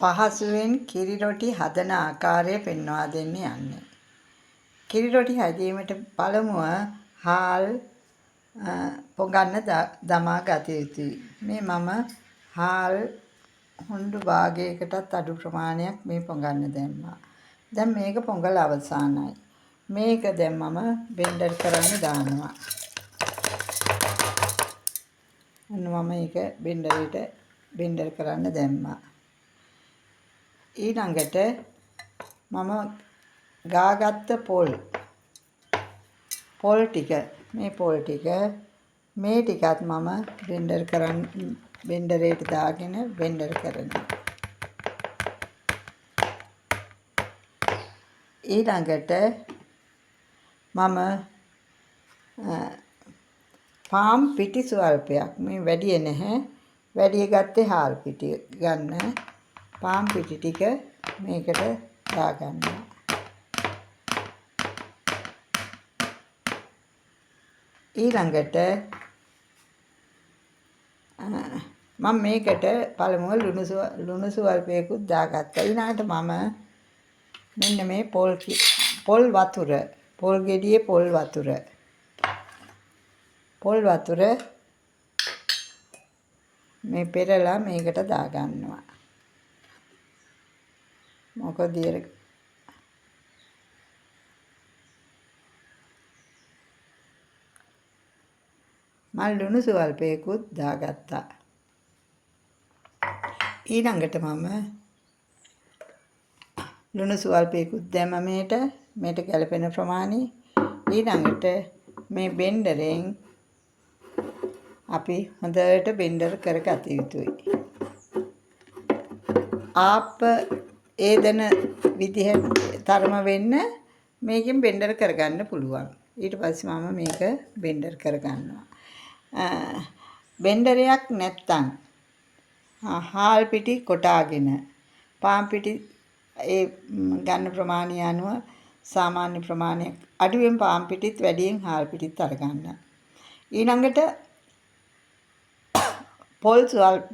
පහසුවෙන් කිරි රොටි හදන ආකාරය පෙන්වා දෙන්න යන්නේ. කිරි රොටි හැදීමට පළමුව හාල් පොගන්න දමා ගත යුතුයි. මේ මම හාල් හුඬු භාගයකටත් අඩු ප්‍රමාණයක් මේ පොගන්න දැම්මා. දැන් මේක පොඟල අවසానයි. මේක දැන් මම බෙන්ඩර් කරන්න දානවා. මම ඒක බෙන්ඩර් කරන්න දැම්මා. ඊළඟට මම ගාගත්ත පොල් ටික මේ ටිකත් මම බෙන්ඩරේට දාගෙන බෙන්ඩර් කරනවා. ඊළඟට මම පාම් පිටි ස්වල්පයක් මේ වැඩි නැහැ. වැඩි ගත්තේ හාල් පිටි ගන්න. පාම් පිටි ටික මේකට දාගන්නවා. ඊළඟට මම මේකට පළමුව ලුණු ස්වල්පයකුත් දාගත්තා. ඊළඟට මම මෙන්න මේ පොල් ගෙඩියේ පොල් වතුර මේ පෙරලා මේකට දාගන්නවා. මොකද මල් ලුණු ස්වල්පයකුත් දාගත්තා. ඊළඟට මම ලුණු ස්වල්පයකුත් දැම්ම මේට ගැලපෙන ප්‍රමාණය. ඊළඟට මේ බෙන්ඩරෙන් අපි හොඳට බෙන්ඩර් කරගත යුතුයි. ආප්ප ඒදන විදිහට තරම වෙන්න මේකෙන් බෙන්ඩර් කරගන්න පුළුවන්. ඊට පස්සේ මම මේක බෙන්ඩර් කරගන්නවා. බෙන්ඩරයක් නැත්තම් හාල් පිටි කොටාගෙන පාන් පිටි ඒ ගන්න ප්‍රමාණය අනුව සාමාන්‍ය ප්‍රමාණයක් අඩුවෙන් පාන් පිටිත් වැඩියෙන් හාල් පිටිත් අරගන්න. ඊළඟට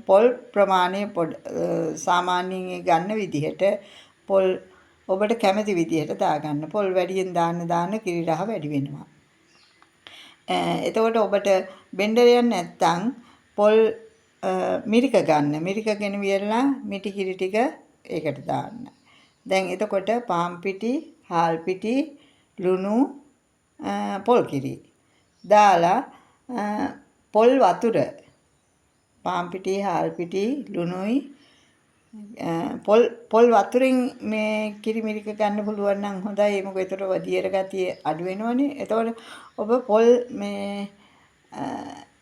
පොල් ප්‍රමාණය සාමාන්‍යයෙන් ගන්න විදිහට පොල් ඔබට කැමති විදිහට දාගන්න. පොල් වැඩියෙන් දාන්න කිරි රහ වැඩි වෙනවා. එතකොට ඔබට බෙන්ඩරයක් නැත්තම් පොල් මිරික ගන්න. මිරිකගෙන වියරලා මිටි කිරි ටික ඒකට දාන්න. දැන් එතකොට පාන් පිටි, හාල් පිටි, ලුණු, පොල් කිරි දාලා පොල් වතුර පාන් පිටි, හාල් පිටි, ලුණුයි පොල් වතුරෙන් මේ කිරි මිරික ගන්න පුළුවන් නම් හොඳයි. මොකද ඒතර වදියර ගතිය අඩු වෙනවනේ. එතකොට ඔබ පොල් මේ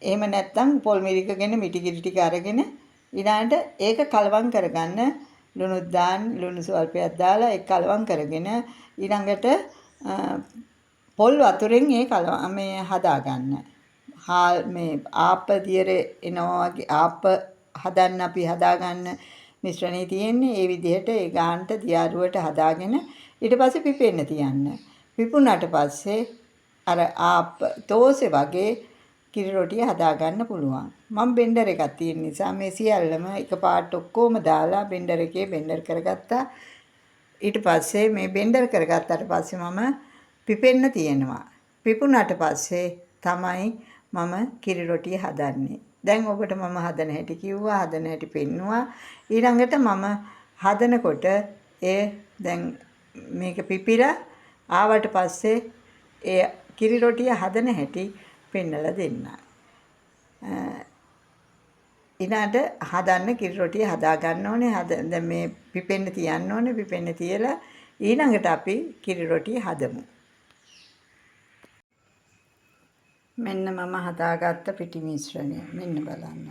එහෙම නැත්තම් පොල් මිරිකගෙන මිටි කිරි ටික අරගෙන ඊළඟට ඒක කලවම් කරගන්න. ලුණු ස්වල්පයක් දාලා ඒක කලවම් කරගෙන ඊළඟට පොල් වතුරෙන් ඒ මේ හදාගන්න. හාල් මේ ආප්ප දියර එනවා වගේ ආප්ප හදන්න අපි හදාගන්න මිශ්‍රණේ තියෙන්නේ. ඒ විදිහට ඒ ගානට දියාරුවට හදාගෙන ඊට පස්සේ පිපෙන්න තියන්න. පිපුණාට පස්සේ අර ආප්ප තෝසෙ වගේ කිරි රොටිය හදාගන්න පුළුවන්. මම බෙන්ඩර් එකක් තියෙන නිසා මේ සියල්ලම එකපාරට ඔක්කොම දාලා බෙන්ඩර් එකේ බෙන්ඩර් කරගත්තා. ඊට පස්සේ මේ බෙන්ඩර් කරගත්තාට පස්සේ මම පිපෙන්න තියෙනවා. පිපුණාට පස්සේ තමයි මම කිරි රොටිය හදන්නේ. දැන් ඔබට මම හදන හැටි කිව්වා, හදන හැටි පෙන්නුවා. ඊළඟට මම හදනකොට දැන් මේක පිපිලා ආවට පස්සේ ඒ කිරි රොටිය හදන හැටි පෙන්නලා දෙන්න. ඊළඟට හදන්න කිරි රොටිය හදා ගන්න ඕනේ. දැන් මේ පිපෙන්න තියන්න ඕනේ. පිපෙන්න තියලා ඊළඟට අපි කිරි රොටිය හදමු. මෙන්න මම හදාගත්ත පිටි මිශ්‍රණය. මෙන්න බලන්න.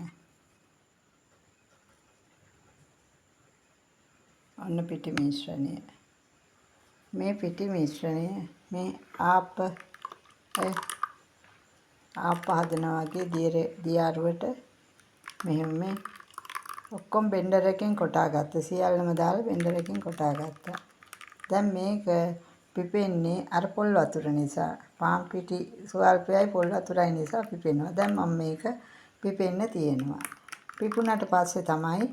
ඔන්න පිටි මිශ්‍රණය. මේ පිටි මිශ්‍රණය මේ ආප්ප හදනවා වගේ දියාරුවට මෙහෙම මේ ඔක්කොම බෙන්ඩර් එකෙන් කොටා ගත්තා. සියල්ලම දාලා බෙන්ඩර් එකෙන් කොටා ගත්තා. දැන් මේක පිපෙන්නේ අර පොල් වතුර නිසා. පාන් පිටි ස්වල්පයයි පොල් වතුරයි නිසා පිපෙනවා. දැන් මම මේක පිපෙන්න තියෙනවා. පිපුණාට පස්සේ තමයි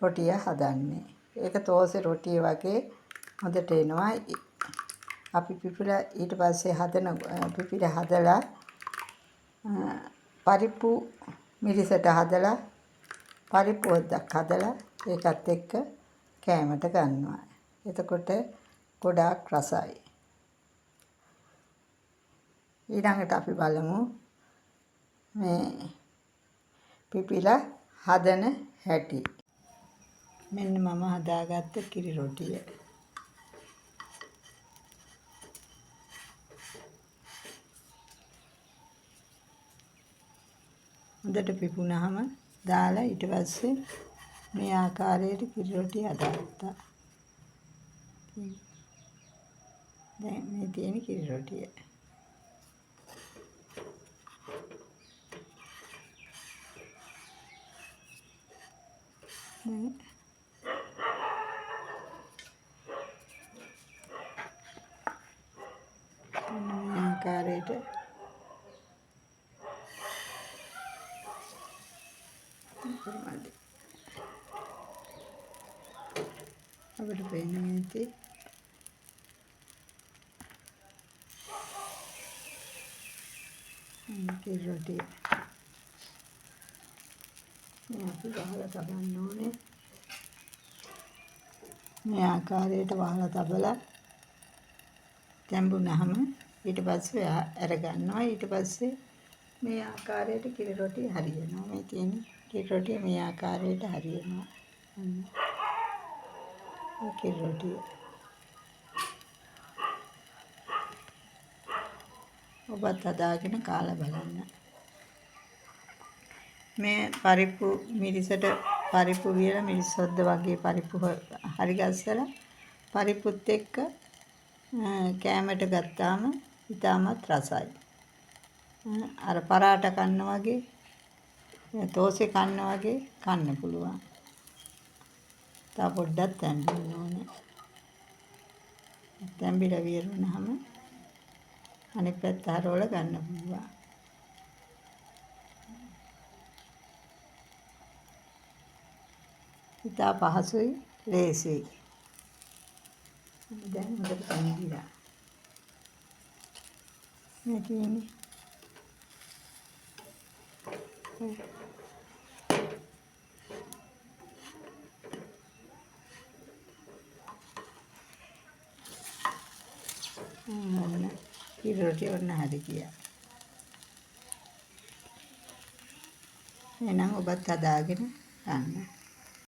රොටිය හදන්නේ. ඒක තෝසේ රොටිය වගේ හොඳට එනවා. අපි පිපිලා ඊට පස්සේ පිපිලා හදලා පරිප්පු මිරිසට හදලා පරිප්පු හොද්දක් හදලා ඒකත් එක්ක කෑමට ගන්නවා. එතකොට ගොඩාක් රසයි. ඊළඟට අපි බලමු මේ පිපිලා හදන හැටි. මෙන්න මම හදාගත්ත කිරි රොටිය. හොඳට පිපුණාම දාලා ඊට පස්සේ මේ ආකාරයට කිරි රොටිය හදාගත්තා. දැන් මේ තියෙන කිරි රොටිය. මේ ආකාරයට අපිට පේන්නේ නැති කිරි රොටිය. මේ අපි වහලා තබන්න ඕනේ. මේ ආකාරයට වහලා තබලා තැඹුනහම ඊට පස්සේ අරගන්නවා. ඊට පස්සේ මේ ආකාරයට කිරි රොටිය හරියනවා. මේ තියෙන කිරි රොටිය මේ ආකාරයට හරියනවා. කිරි රොටිය. ඔබත් හදාගෙන කාලා බලන්න. මේ පරිප්පු මිරිසට පරිප්පු වියලා මිරිස් හොද්ද වගේ පරිප්පු හරි ගස්සලා පරිප්පුත් එක්ක කෑමට ගත්තාම ඉතාමත් රසයි. අර පරාට කන්න වගේ තෝසේ කන්න වගේ කන්න පුළුවන්. තව පොඩ්ඩක් තැම්බෙන්න ඕනේ. තැම්බිලා වියරුනහම අනිත් පැත්ත හරවලා ගන්න පුළුවන්. ඉතා පහසුයි, ලේසියි. දැන් හොඳට තැම්බිලා. මේ තියෙන්නේ. කිරි රොටිය වුණ හරි ගියා. එහෙනම් ඔබත් හදාගෙන ගන්න.